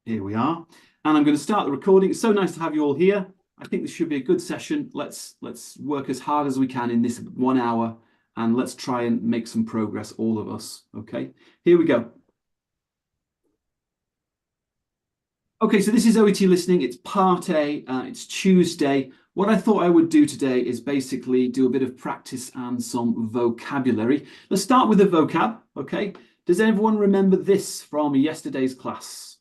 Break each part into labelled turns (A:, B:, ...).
A: Here we are. And I'm going to start the recording. It's so nice to have you all here. I think this should be a good session. Let's work as hard as we can in this 1 hour, and let's try and make some progress, all of us. Okay, here we go. Okay, so this is OET Listening. It's part A. It's Tuesday. What I thought I would do today is basically do a bit of practice and some vocabulary. Let's start with the vocab, okay? Does everyone remember this from yesterday's class?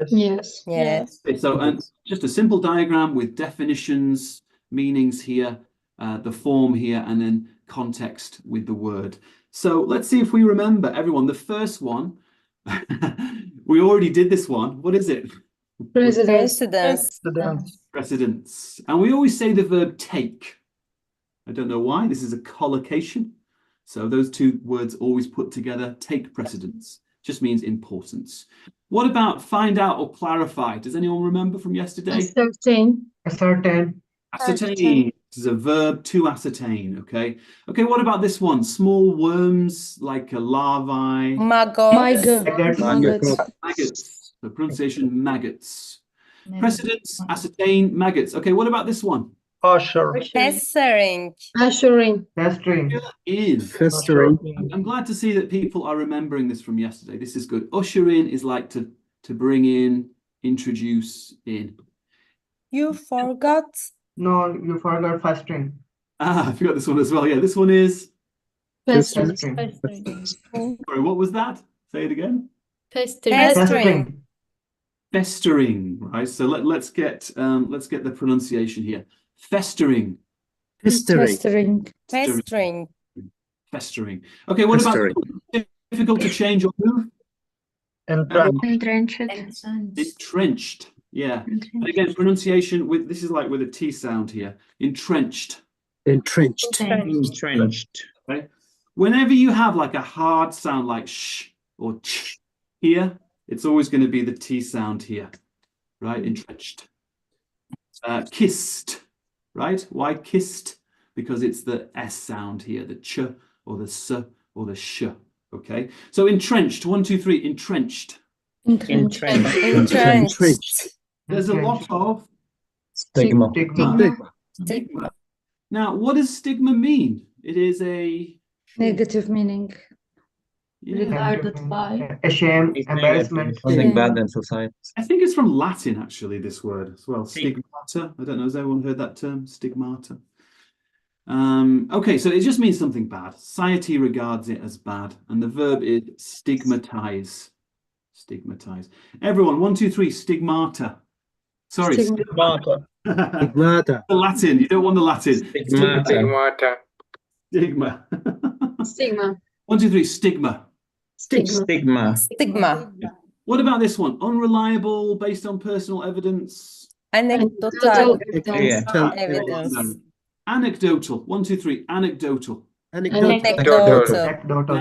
B: Yes.
C: Yes.
A: Okay, so just a simple diagram with definitions, meanings here, the form here, and then context with the word. So let's see if we remember, everyone. The first one, we already did this one. What is it?
C: Precedence.
A: Precedence. And we always say the verb take. I don't know why. This is a collocation. So those two words always put together. Take precedence. Just means importance. What about find out or clarify? Does anyone remember from yesterday?
B: Ascertain.
A: Ascertain. This is a verb, to ascertain. Okay. Okay. What about this one? Small worms like a larvae.
C: Maggots.
A: Maggots. The pronunciation maggots. Precedence, ascertain, maggots. Okay. What about this one?
C: Pestering.
B: Assuring.
A: I'm glad to see that people are remembering this from yesterday. This is good. Usher in is like to bring in, introduce in.
C: You forgot.
D: No, you forgot festering.
A: I forgot this one as well. Yeah, this one is.
B: Festering.
A: Sorry, what was that? Say it again.
C: Pestering.
A: Festering, right? So let's get the pronunciation here. Festering.
C: Pestering.
A: Okay, what about difficult to change or move?
B: Entrenched.
A: Entrenched. Yeah. And again, pronunciation with this is like with a T sound here. Entrenched. Okay. Whenever you have like a hard sound like sh or ch here, it's always going to be the T sound here, right? Entrenched. Kissed, right? Why kissed? Because it's the S sound here, the ch or the s or the sh. Okay. So entrenched. 1, 2, 3. Entrenched. There's a lot of
D: Stigma.
A: Now, what does stigma mean? It is a
B: Negative meaning.
D: Regarded by. Shame, embarrassment.
E: Something bad in society.
A: I think it's from Latin, actually, this word as well. Stigmata. I don't know. Has everyone heard that term? Stigmata. Okay, so it just means something bad. Society regards it as bad. And the verb is stigmatize. Stigmatize. Everyone, 1, 2, 3. Stigmata. Sorry.
D: Stigmata.
A: The Latin. You don't want the Latin. Stigma.
B: Stigma.
A: 1, 2, 3. Stigma.
C: Stigma.
A: What about this one? Unreliable, based on personal evidence.
C: Anecdotal evidence.
A: Anecdotal. 1, 2, 3. Anecdotal.
C: Anecdotal.
A: An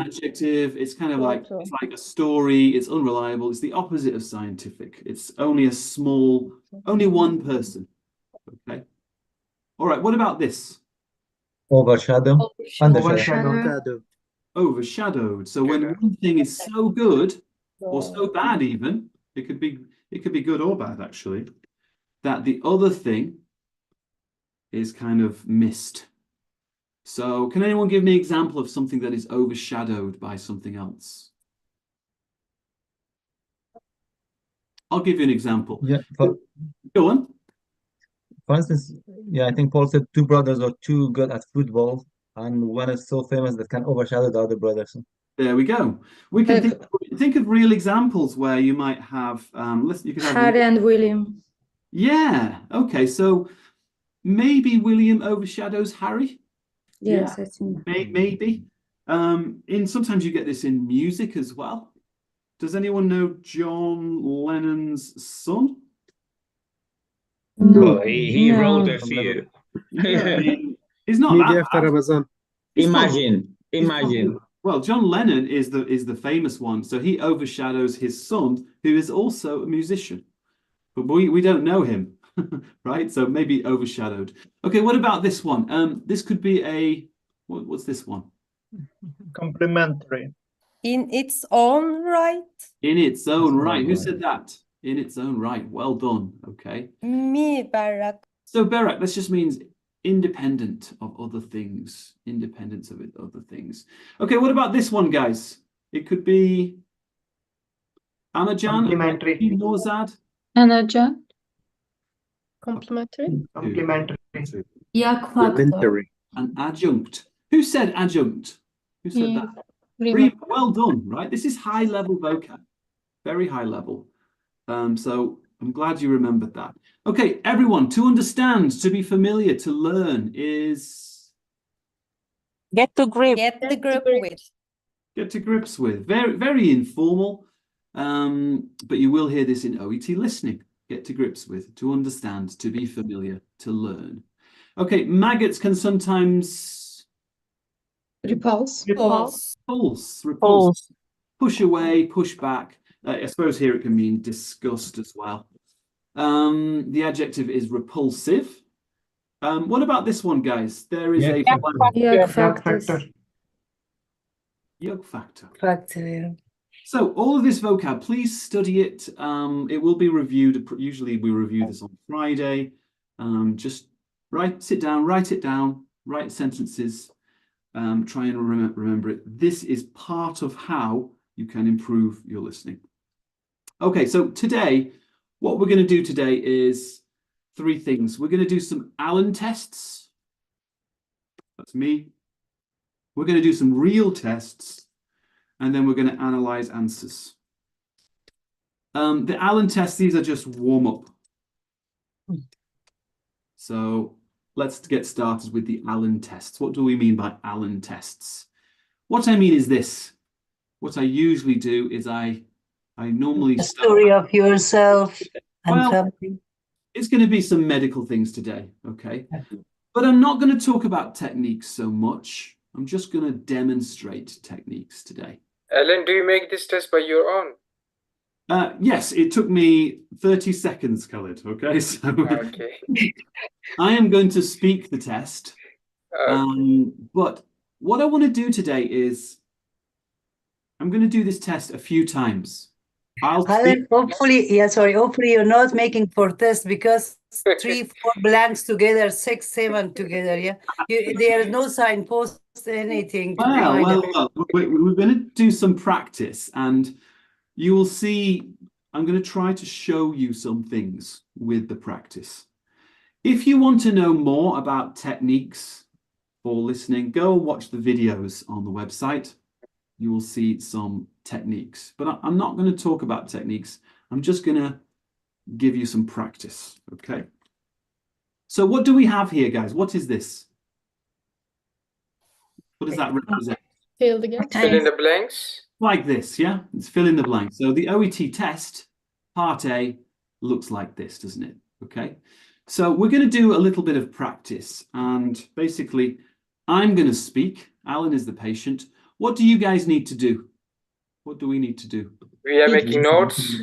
A: adjective. It's kind of like it's like a story. It's unreliable. It's the opposite of scientific. It's only only one person. Okay. All right. What about this?
E: Overshadow.
A: Overshadowed. So when one thing is so good or so bad, even it could be good or bad actually, that the other thing is kind of missed. So can anyone give me an example of something that is overshadowed by something else? I'll give you an example.
E: Yeah.
A: Go on.
E: For instance, I think Paul said 2 brothers are too good at football, and one is so famous that can overshadow the other brothers.
A: There we go. We can think of real examples where you might have. You could have
B: Harry and William.
A: Yeah. Okay. So maybe William overshadows Harry.
B: Yes, I think.
A: Maybe. Sometimes you get this in music as well. Does anyone know John Lennon's son?
B: No.
F: He wrote a few.
A: He's not that bad.
F: Imagine.
A: Well, John Lennon is the famous one, so he overshadows his son, who is also a musician, but we don't know him, right? So maybe overshadowed. Okay, what about this one? This could be what's this one?
D: Complimentary.
C: In its own right.
A: In its own right. Who
E: right.
A: said that? In its own right. Well done. Okay.
C: Mi berrak.
A: So Berak, this just means independent of other things. Independence of other things. Okay, what about this one, guys? It could be Anajan,
D: Complementary.
A: Nozad.
B: Anajan.
G: Complementary.
D: Complementary.
B: Yak factor.
F: Complementary.
A: An adjunct. Who said adjunct? Who said that?
B: Rima.
A: Rima, well done, right? This is high level vocab, very high level. So I'm glad you remembered that. Okay, everyone, to understand, to be familiar, to learn is
C: Get the grip with.
A: get to grips with. Very, very informal, but you will hear this in OET listening. Get to grips with, to understand, to be familiar, to learn. Okay, maggots can sometimes
B: Repulse.
A: repulse, push away, push back. I suppose here it can mean disgust as well. The adjective is repulsive. What about this one, guys? There is a
B: Yak factor.
A: yug factor.
C: Factor.
A: So all of this vocab, please study it. It will be reviewed. Usually we review this on Friday. Just sit down, write it down, write sentences, try and remember it. This is part of how you can improve your listening. Okay, so today, what we're going to do today is 3 things. We're going to do some Allen tests. That's me. We're going to do some real tests, and then we're going to analyze answers. The Allen tests, these are just warm up. So let's get started with the Allen tests. What do we mean by Allen tests? What I mean is this. What I usually do is I normally
H: A story of yourself and
A: Well,
H: family.
A: it's going to be some medical things today, okay? But I'm not going to talk about techniques so much. I'm just going to demonstrate techniques today.
F: Alan, do you make this test by your own?
A: Yes, it took me 30 seconds, Khalid, okay? So
F: Okay.
A: I am going to speak the test. But what I want to do today is I'm going to do this test a few times.
H: Alan, hopefully you're not making for test because 3, 4 blanks together, 6, 7 together, yeah? There is no signpost, anything to behind it.
A: Well, we're going to do some practice, and you will see I'm going to try to show you some things with the practice. If you want to know more about techniques for listening, go and watch the videos on the website. You will see some techniques, but I'm not going to talk about techniques. I'm just going to give you some practice, okay? So what do we have here, guys? What is this? What does that represent?
G: Fill the gaps.
F: Fill in the blanks.
A: Like this, yeah? It's fill in the blank. So the OET test, part A, looks like this, doesn't it? Okay. So we're going to do a little bit of practice, and basically I'm going to speak. Alan is the patient. What do you guys need to do? What do we need to do?
F: We are making notes.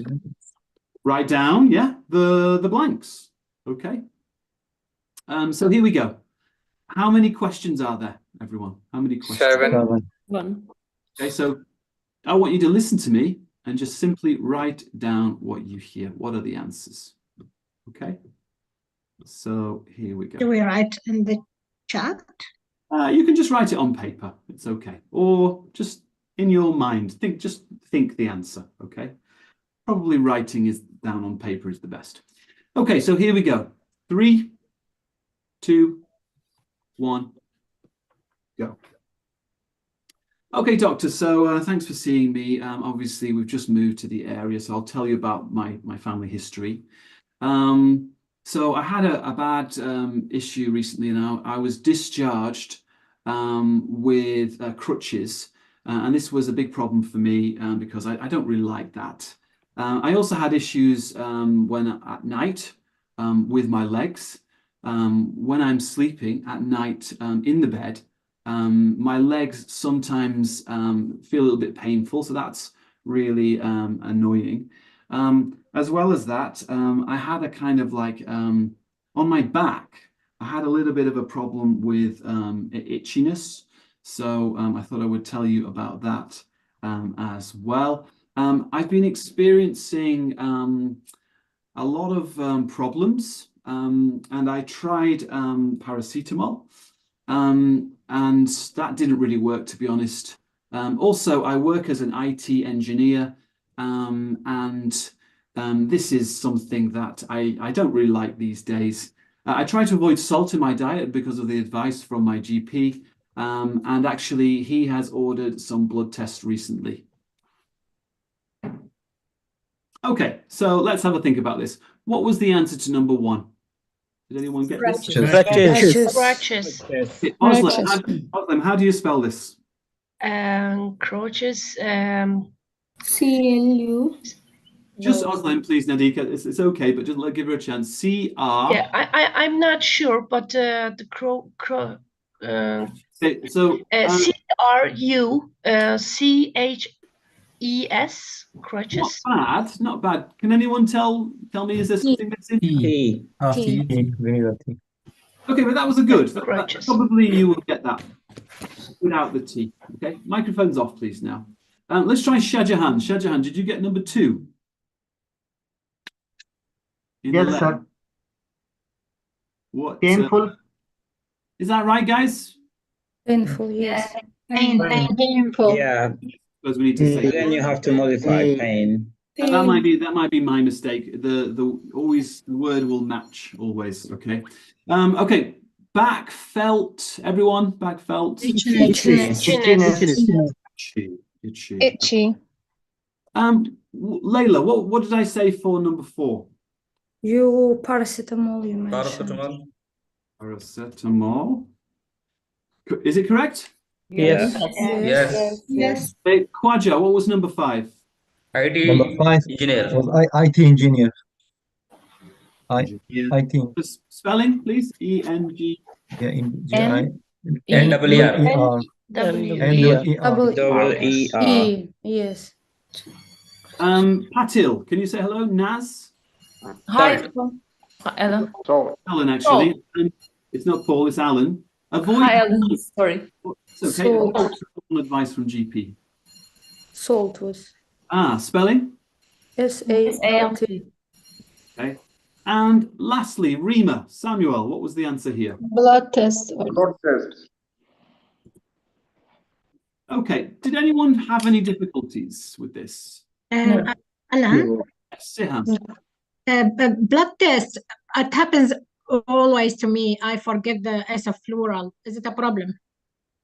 A: Write down, yeah, the blanks. Okay. So here we go. How many questions are there, everyone? How many questions?
F: 7.
G: 1.
A: Okay, so I want you to listen to me and just simply write down what you hear. What are the answers? Okay. So here we go.
I: Do we write in the chat?
A: You can just write it on paper. It's okay. Or just in your mind. Just think the answer. Okay. Probably writing is down on paper is the best. Okay, so here we go. 3, 2, 1, go. Okay, doctor. So thanks for seeing me. Obviously, we've just moved to the area, so I'll tell you about my family history. So I had a bad issue recently, and I was discharged with crutches, and this was a big problem for me because I don't really like that. I also had issues when at night with my legs. When I'm sleeping at night in the bed, my legs sometimes feel a little bit painful, so that's really annoying. As well as that, I had a kind of like on my back, I had a little bit of a problem with itchiness. So I thought I would tell you about that as well. I've been experiencing a lot of problems, and I tried paracetamol, and that didn't really work, to be honest. Also, I work as an IT engineer, and this is something that I don't really like these days. I try to avoid salt in my diet because of the advice from my GP, and actually he has ordered some blood tests recently. Okay, so let's have a think about this. What was the answer to number 1? Did anyone get this?
I: Crutches.
A: Okay, Özlem, how do you spell this?
I: Crutches.
B: CLU.
A: Just Özlem, please, Nadika. It's okay, but just give her a chance. C-R.
I: Yeah, I'm not sure, but the
A: Okay, so
I: CRUCHES crutches.
A: not bad. Can anyone tell me, is there something missing?
E: T. We need a T.
A: Okay, but that was a good.
I: Crutches.
A: Probably you will get that without the T. Okay, microphone's off, please, now. Let's try Shahjahan. Shahjahan, did you get number 2?
D: Yes, sir.
A: What?
D: Painful.
A: Is that right, guys?
B: Painful, yes.
I: Painful.
G: Yeah,
A: Because we need to say
G: then you have to modify pain.
A: that might be my mistake. The word will match always. Okay. Okay. Back felt. Everyone. Back felt.
B: Itchy.
A: Layla, what did I say for number 4?
B: You paracetamol, you mentioned.
A: Paracetamol. Is it correct?
G: Yes.
I: Yes.
A: Hey, Khwaja, what was number 5?
E: Number 5 was IT engineer. IT.
A: Spelling, please. E-N-G.
E: Yeah,
G: N-E-R.
B: E, yes.
A: Patil, can you say hello? Naz?
J: Hi, Alan.
A: Alan, actually. It's not Paul, it's Alan. Avoid.
J: Hi, Alan. Sorry.
A: It's okay. Avoid advice from GP.
B: Salt was.
A: Spelling?
B: S-A-L-T.
A: Okay. And lastly, Rima. Samuel, what was the answer here?
B: Blood test.
A: Okay. Did anyone have any difficulties with this?
I: Alan,
A: Yes, Sihan.
I: blood test, it happens always to me. I forget the S of plural. Is it a problem?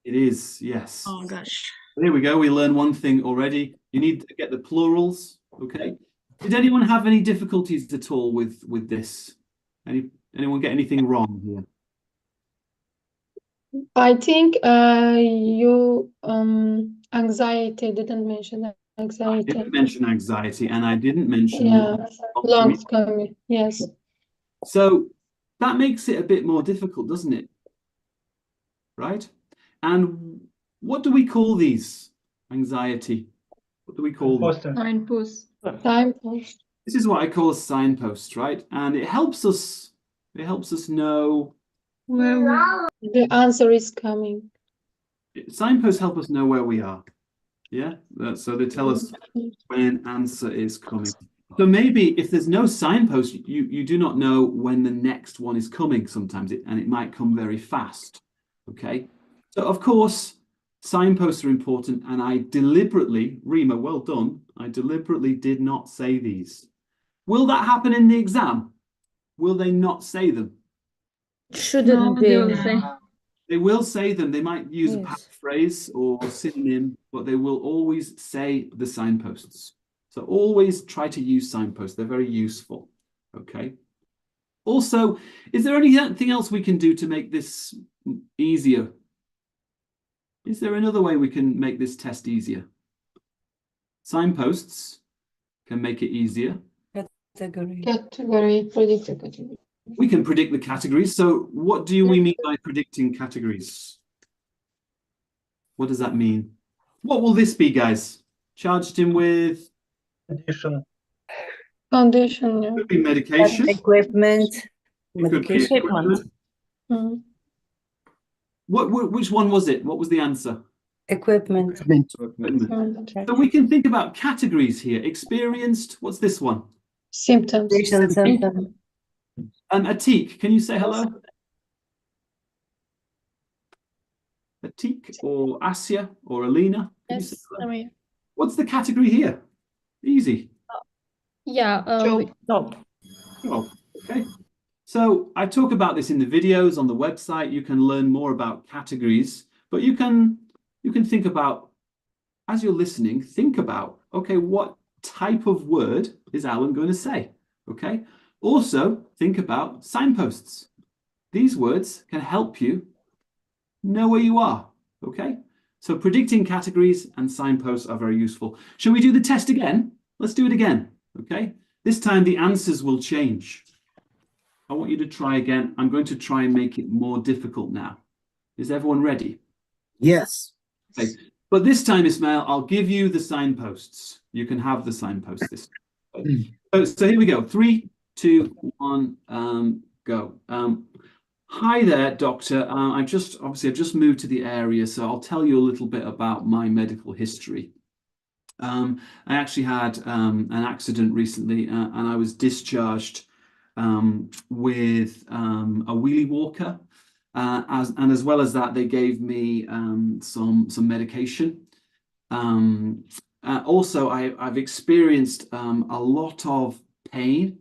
A: It is, yes.
I: Oh gosh.
A: There we go. We learned one thing already. You need to get the plurals. Okay. Did anyone have any difficulties at all with this? Anyone get anything wrong here?
B: I think you anxiety didn't mention
A: I
B: anxiety.
A: didn't mention anxiety, and I didn't mention
B: Lungs coming. Yes.
A: So that makes it a bit more difficult, doesn't it? Right? And what do we call these? Anxiety. What do we call them?
B: Signpost. Signpost.
A: This is what I call a signpost, right? And it helps us know.
B: The answer is coming.
A: Signposts help us know where we are. Yeah? So they tell us when an answer is coming. So maybe if there's no signpost, you do not know when the next one is coming sometimes, and it might come very fast. Okay? So of course, signposts are important, and I deliberately, Rima, well done, I deliberately did not say these. Will that happen in the exam? Will they not say them?
B: Shouldn't be.
A: They will say them. They might use a paraphrase or synonym, but they will always say the signposts. So always try to use signposts. They're very useful. Okay. Also, is there anything else we can do to make this easier? Is there another way we can make this test easier? Signposts can make it easier.
B: Category, predict the category.
A: We can predict the categories. So what do we mean by predicting categories? What does that mean? What will this be, guys? Charged in with?
B: Condition, yeah.
A: Could be medication.
H: Equipment.
A: Medication.
B: Mm.
A: Which one was it? What was the answer?
H: Equipment.
A: Equipment. So we can think about categories here. Experienced, what's this one?
B: Symptoms.
H: Symptom.
A: Atik, can you say hello? Atik or Asya or Alina? Can you say
B: Yes,
A: hello?
B: I'm here.
A: What's the category here? Easy.
B: Yeah,
J: Job.
A: Oh, okay. So I talk about this in the videos on the website. You can learn more about categories, but you can think about, as you're listening, think about, okay, what type of word is Alan going to say? Okay. Also think about signposts. These words can help you know where you are. Okay. So predicting categories and signposts are very useful. Shall we do the test again? Let's do it again. Okay. This time the answers will change. I want you to try again. I'm going to try and make it more difficult now. Is everyone ready?
K: Yes.
A: Okay. But this time, Ismail, I'll give you the signposts. You can have the signposts this time. So here we go. 3, 2, 1, go. Hi there, doctor. I've just moved to the area, so I'll tell you a little bit about my medical history. I actually had an accident recently, and I was discharged with a wheelie walker. As well as that, they gave me some medication. Also, I've experienced a lot of pain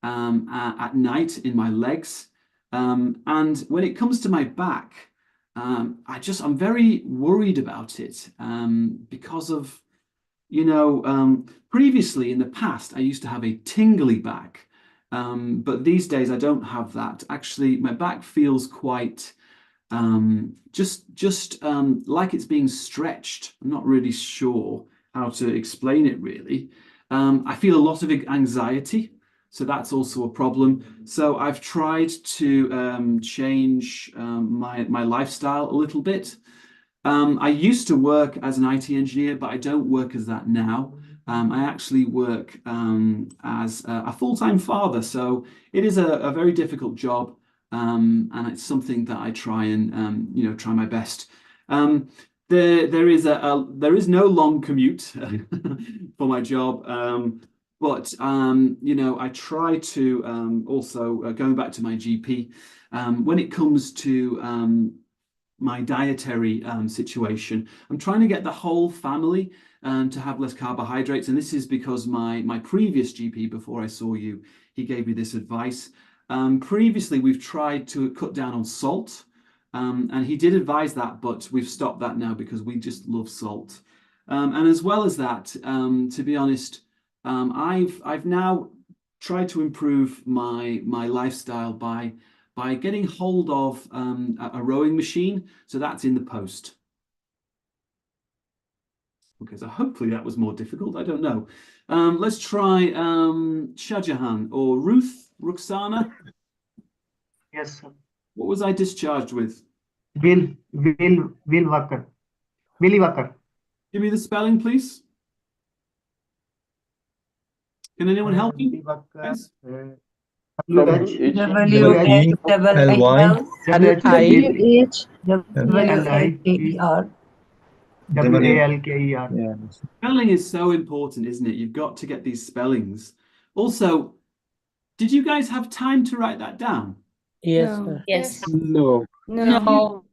A: at night in my legs. And when it comes to my back, I'm very worried about it because of, previously in the past, I used to have a tingly back. But these days I don't have that. Actually, my back feels quite just like it's being stretched. I'm not really sure how to explain it really. I feel a lot of anxiety, so that's also a problem. So I've tried to change my lifestyle a little bit. I used to work as an IT engineer, but I don't work as that now. I actually work as a full-time father, so it is a very difficult job, and it's something that I try and try my best. There is no long commute for my job, but I try to also going back to my GP when it comes to my dietary situation. I'm trying to get the whole family to have less carbohydrates, and this is because my previous GP, before I saw you, he gave me this advice. Previously, we've tried to cut down on salt, and he did advise that, but we've stopped that now because we just love salt. And as well as that, to be honest, I've now tried to improve my lifestyle by getting hold of a rowing machine. So that's in the post. Okay, so hopefully that was more difficult. I don't know. Let's try Shahjahan or Ruxana.
D: Yes, sir.
A: What was I discharged with?
D: Will Walker. Willy Walker.
A: Give me the spelling, please. Can anyone help me?
D: Willy Walker.
A: Yes.
D: WALKER.
E: Yeah.
A: Spelling is so important, isn't it? You've got to get these spellings. Also, did you guys have time to write that down?
K: Yes.
J: Yes.
K: No.
J: No.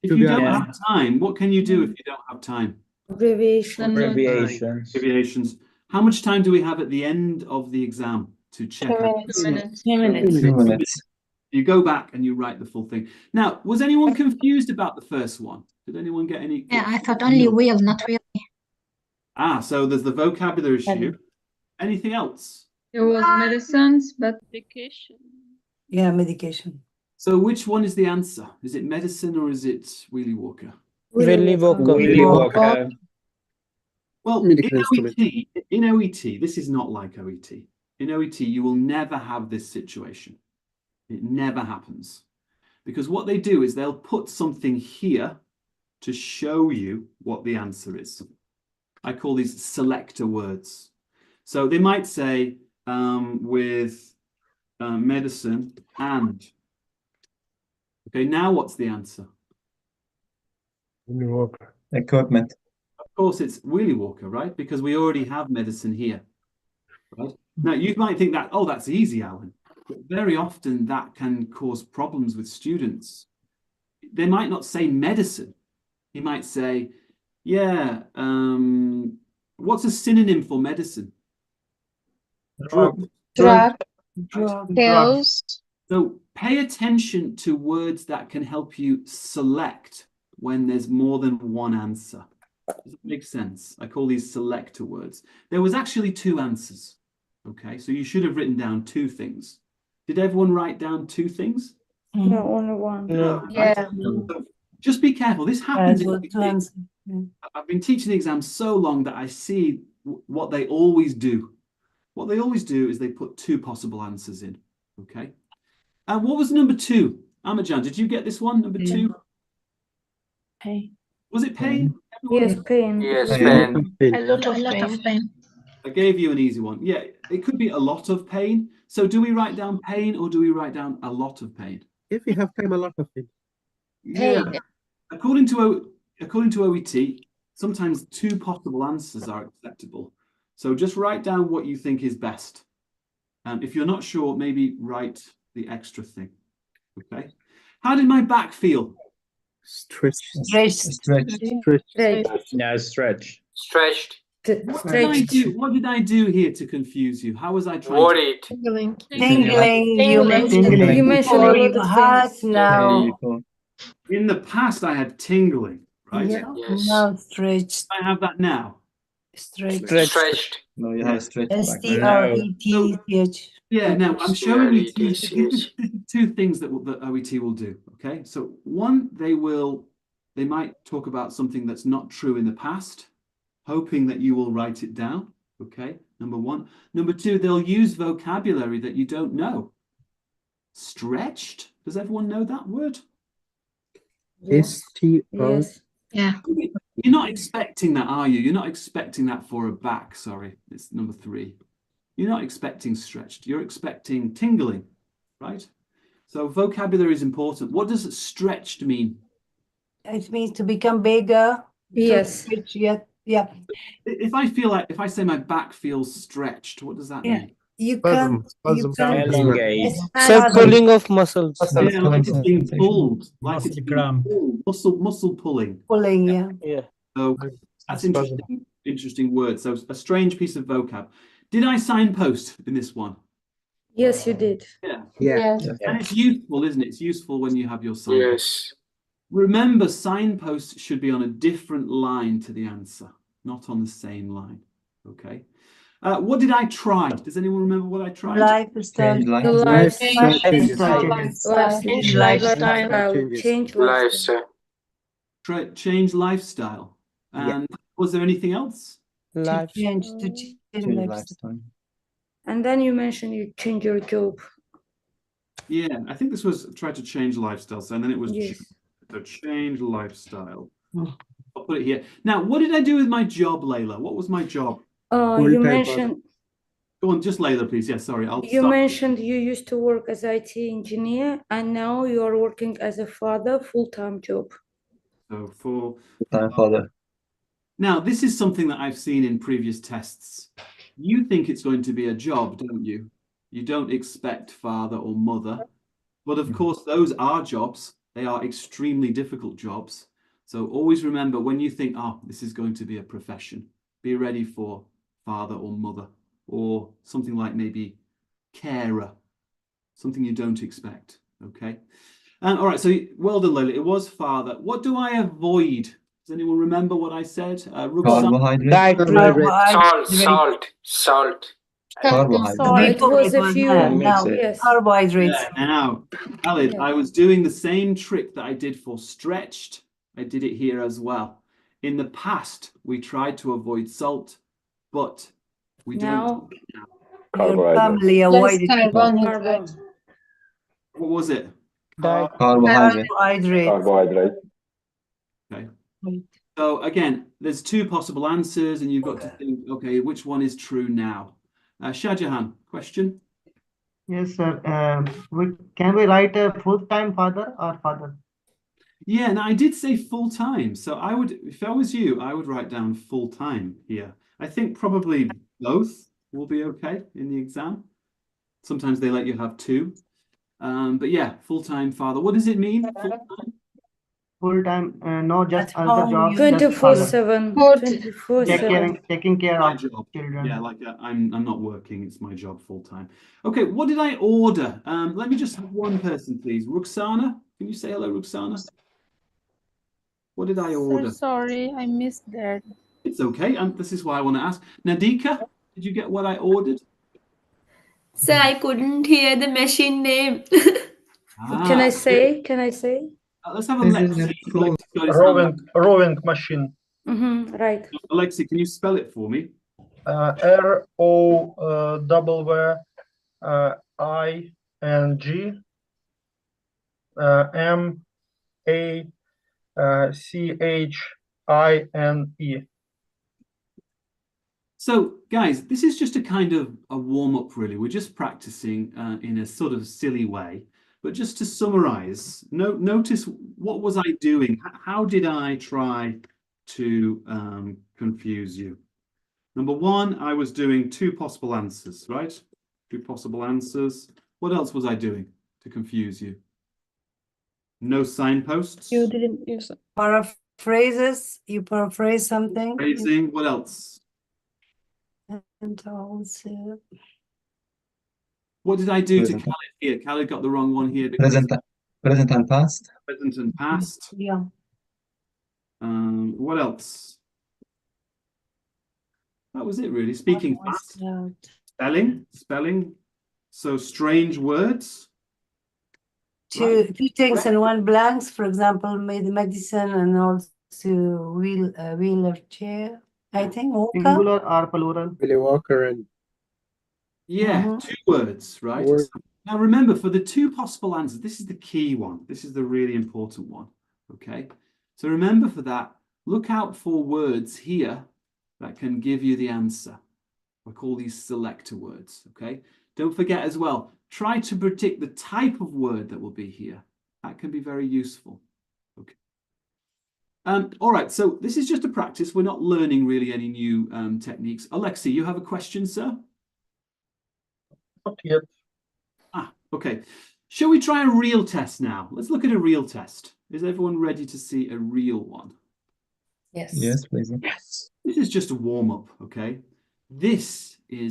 A: If you don't have time, what can you do if you don't have time?
G: Abbreviations.
A: Abbreviations. How much time do we have at the end of the exam to check?
B: 2 minutes.
J: 2 minutes.
E: 2 minutes.
A: You go back and you write the full thing. Now, was anyone confused about the first one? Did anyone get any?
I: Yeah, I thought only will, not really.
A: So there's the vocabulary issue. Anything else?
B: There was medicines, but medication.
H: Yeah, medication.
A: So which one is the answer? Is it medicine or is it Wheelie Walker?
G: Willy Walker.
A: Well, in OET, this is not like OET. In OET, you will never have this situation. It never happens. Because what they do is they'll put something here to show you what the answer is. I call these selector words. So they might say with medicine and. Okay, now what's the answer?
E: Willy Walker. Equipment.
A: Of course, it's Willy Walker, right? Because we already have medicine here, right? Now, you might think that, oh, that's easy, Alan. But very often that can cause problems with students. They might not say medicine. He might say, yeah, what's a synonym for medicine?
E: Drug.
B: Drug.
D: Drugs.
B: Pills.
A: So pay attention to words that can help you select when there's more than one answer. Does that make sense? I call these selector words. There was actually two answers. Okay, so you should have written down two things. Did everyone write down two things?
B: No, only one.
A: No.
B: Yeah.
A: So just be careful. This happens.
H: Yeah.
A: I've been teaching the exam so long that I see what they always do. What they always do is they put two possible answers in. Okay. And what was number two? Amajan, did you get this one? Number two?
J: Pain.
A: Was it pain? Everyone?
B: Yes, pain.
F: Yes,
E: Pain.
F: pain.
J: A lot of
I: A lot of
J: pain.
I: pain.
A: I gave you an easy one. Yeah, it could be a lot of pain. So do we write down pain or do we write down a lot of pain?
K: If you have time, a lot of it.
A: Yeah. According to OET, sometimes two possible answers are acceptable. So just write down what you think is best. If you're not sure, maybe write the extra thing. Okay. How did my back feel?
K: Stretch.
E: Stretch.
G: Yeah, stretch.
F: Stretched.
A: What did I do here to confuse you? How was I trying
F: Worried.
B: Tingling.
H: Tingling. You mentioned
D: Tingling.
B: You mentioned a
H: before
B: lot
H: you
B: of
H: had
B: things.
H: now.
A: In the past, I had tingling, right?
H: Yeah.
F: Yes.
H: Now stretched.
A: I have that now.
H: Stretched.
F: Stretched.
E: No, you have stretch back.
H: STRETCH.
A: Yeah, now I'm showing you
F: STRETCH.
A: two things that OET will do. Okay, so one, they might talk about something that's not true in the past, hoping that you will write it down. Okay, number one. Number two, they'll use vocabulary that you don't know. Stretched. Does everyone know that word?
K: STR.
B: Yes.
I: Yeah.
A: You're not expecting that, are you? You're not expecting that for a back. Sorry, it's number three. You're not expecting stretched. You're expecting tingling, right? So vocabulary is important. What does stretched mean?
H: It means to become bigger.
B: Yes.
H: Stretch, yeah. Yeah.
A: If I say my back feels stretched, what does that
H: Yeah.
A: mean?
H: You can't. You can't.
G: Elongate.
K: Self-pulling of muscles.
A: Yeah, like it's being
E: sensation.
A: pulled, like it's being pulled. Muscle pulling.
H: Pulling, yeah.
K: Yeah.
A: So that's interesting word. So a strange piece of vocab. Did I signpost in this one?
B: Yes, you did.
A: Yeah.
K: Yeah.
A: And it's useful, isn't it? It's useful when you have your signpost.
F: Yes.
A: Remember, signposts should be on a different line to the answer, not on the same line. Okay. What did I try? Does anyone remember what I tried?
H: Lifestyle.
E: Change life.
F: Lifestyle.
A: Change lifestyle. And was there anything else?
H: To change
E: Change
H: lifestyle.
E: lifestyle.
B: And then you mentioned you change your job.
A: Yeah, I think this was try to change lifestyle. So, and then it was
B: Yes.
A: to change lifestyle. I'll put it here. Now, what did I do with my job, Layla? What was my job?
B: You mentioned
A: Go on, just Layla, please. Yeah, sorry.
B: you mentioned you used to work as IT engineer and now you are working as a father, full-time job.
A: So for
E: Time father.
A: now, this is something that I've seen in previous tests. You think it's going to be a job, don't you? You don't expect father or mother. But of course, those are jobs. They are extremely difficult jobs. So always remember when you think, oh, this is going to be a profession, be ready for father or mother or something like maybe carer, something you don't expect. Okay. All right. So well done, Layla. It was father. What do I avoid? Does anyone remember what I said?
E: Carbohydrate.
F: Salt.
E: Carbohydrate.
B: It was a few. Yes.
H: Carbohydrates.
A: Yeah, now, Khalid, I was doing the same trick that I did for stretched. I did it here as well. In the past, we tried to avoid salt, but we don't.
H: Your family avoided
B: Carbohydrate.
A: What was it?
E: Carbohydrate.
H: carbohydrate.
A: Okay. So again, there's two possible answers, and you've got to think, okay, which one is true now? Shahjahan, question?
D: Yes, sir. Can we write a full-time father or father?
A: Yeah, and I did say full time. So I would, if I was you, I would write down full time here. I think probably both will be okay in the exam. Sometimes they let you have two. But yeah, full-time father. What does it mean? Full-time?
D: Full time, no, just
H: At
D: other
H: home,
D: job,
H: you-
D: just father.
B: 24/7.
I: Good.
B: 24/7.
D: Taking care
A: My
D: of
A: job.
D: children.
A: Yeah, like I'm not working. It's my job full-time. Okay, what did I order? Let me just have one person, please. Ruxana, can you say hello, Ruxana? What did I order?
J: Sorry, I missed that.
A: It's okay. This is why I want to ask. Nadika, did you get what I ordered?
L: Sir, I couldn't hear the machine name.
B: Can I
A: Ah,
B: say? Can I say?
A: let's have
E: This is
A: Alexi.
E: the floor.
A: Alexi's got his hand up.
M: Rowing machine.
B: Right.
A: Alexi, can you spell it for me?
M: ROWING MACHINE.
A: So, guys, this is just a kind of a warm-up, really. We're just practicing in a sort of silly way. But just to summarize, notice what was I doing? How did I try to confuse you? Number one, I was doing two possible answers, right? Two possible answers. What else was I doing to confuse you? No signposts.
J: You didn't use it.
H: Paraphrases, you paraphrase something.
A: Phrasing. What else?
H: And also,
A: What did I do to
E: Present.
A: Khaled here? Khaled got the wrong one here.
E: Present and past.
A: Present and past.
H: yeah.
A: What else? That was it, really. Speaking fast. Spelling. So strange words.
H: Two things and one blanks, for example, medicine and also wheelchair. I think walker.
D: Singular or plural?
K: Willy Walker and
A: Yeah, two words, right?
K: Word.
A: Now remember, for the two possible answers, this is the key one. This is the really important one. Okay. So remember for that, look out for words here that can give you the answer. We call these selector words. Okay. Don't forget as well, try to predict the type of word that will be here. That can be very useful. Okay. All right, so this is just a practice. We're not learning really any new techniques. Alexi, you have a question, sir?
M: Not yet.
A: Okay. Shall we try a real test now? Let's look at a real test. Is everyone ready to see a real one?
H: Yes.
E: Yes, please.
A: This is just a warm-up, okay? This is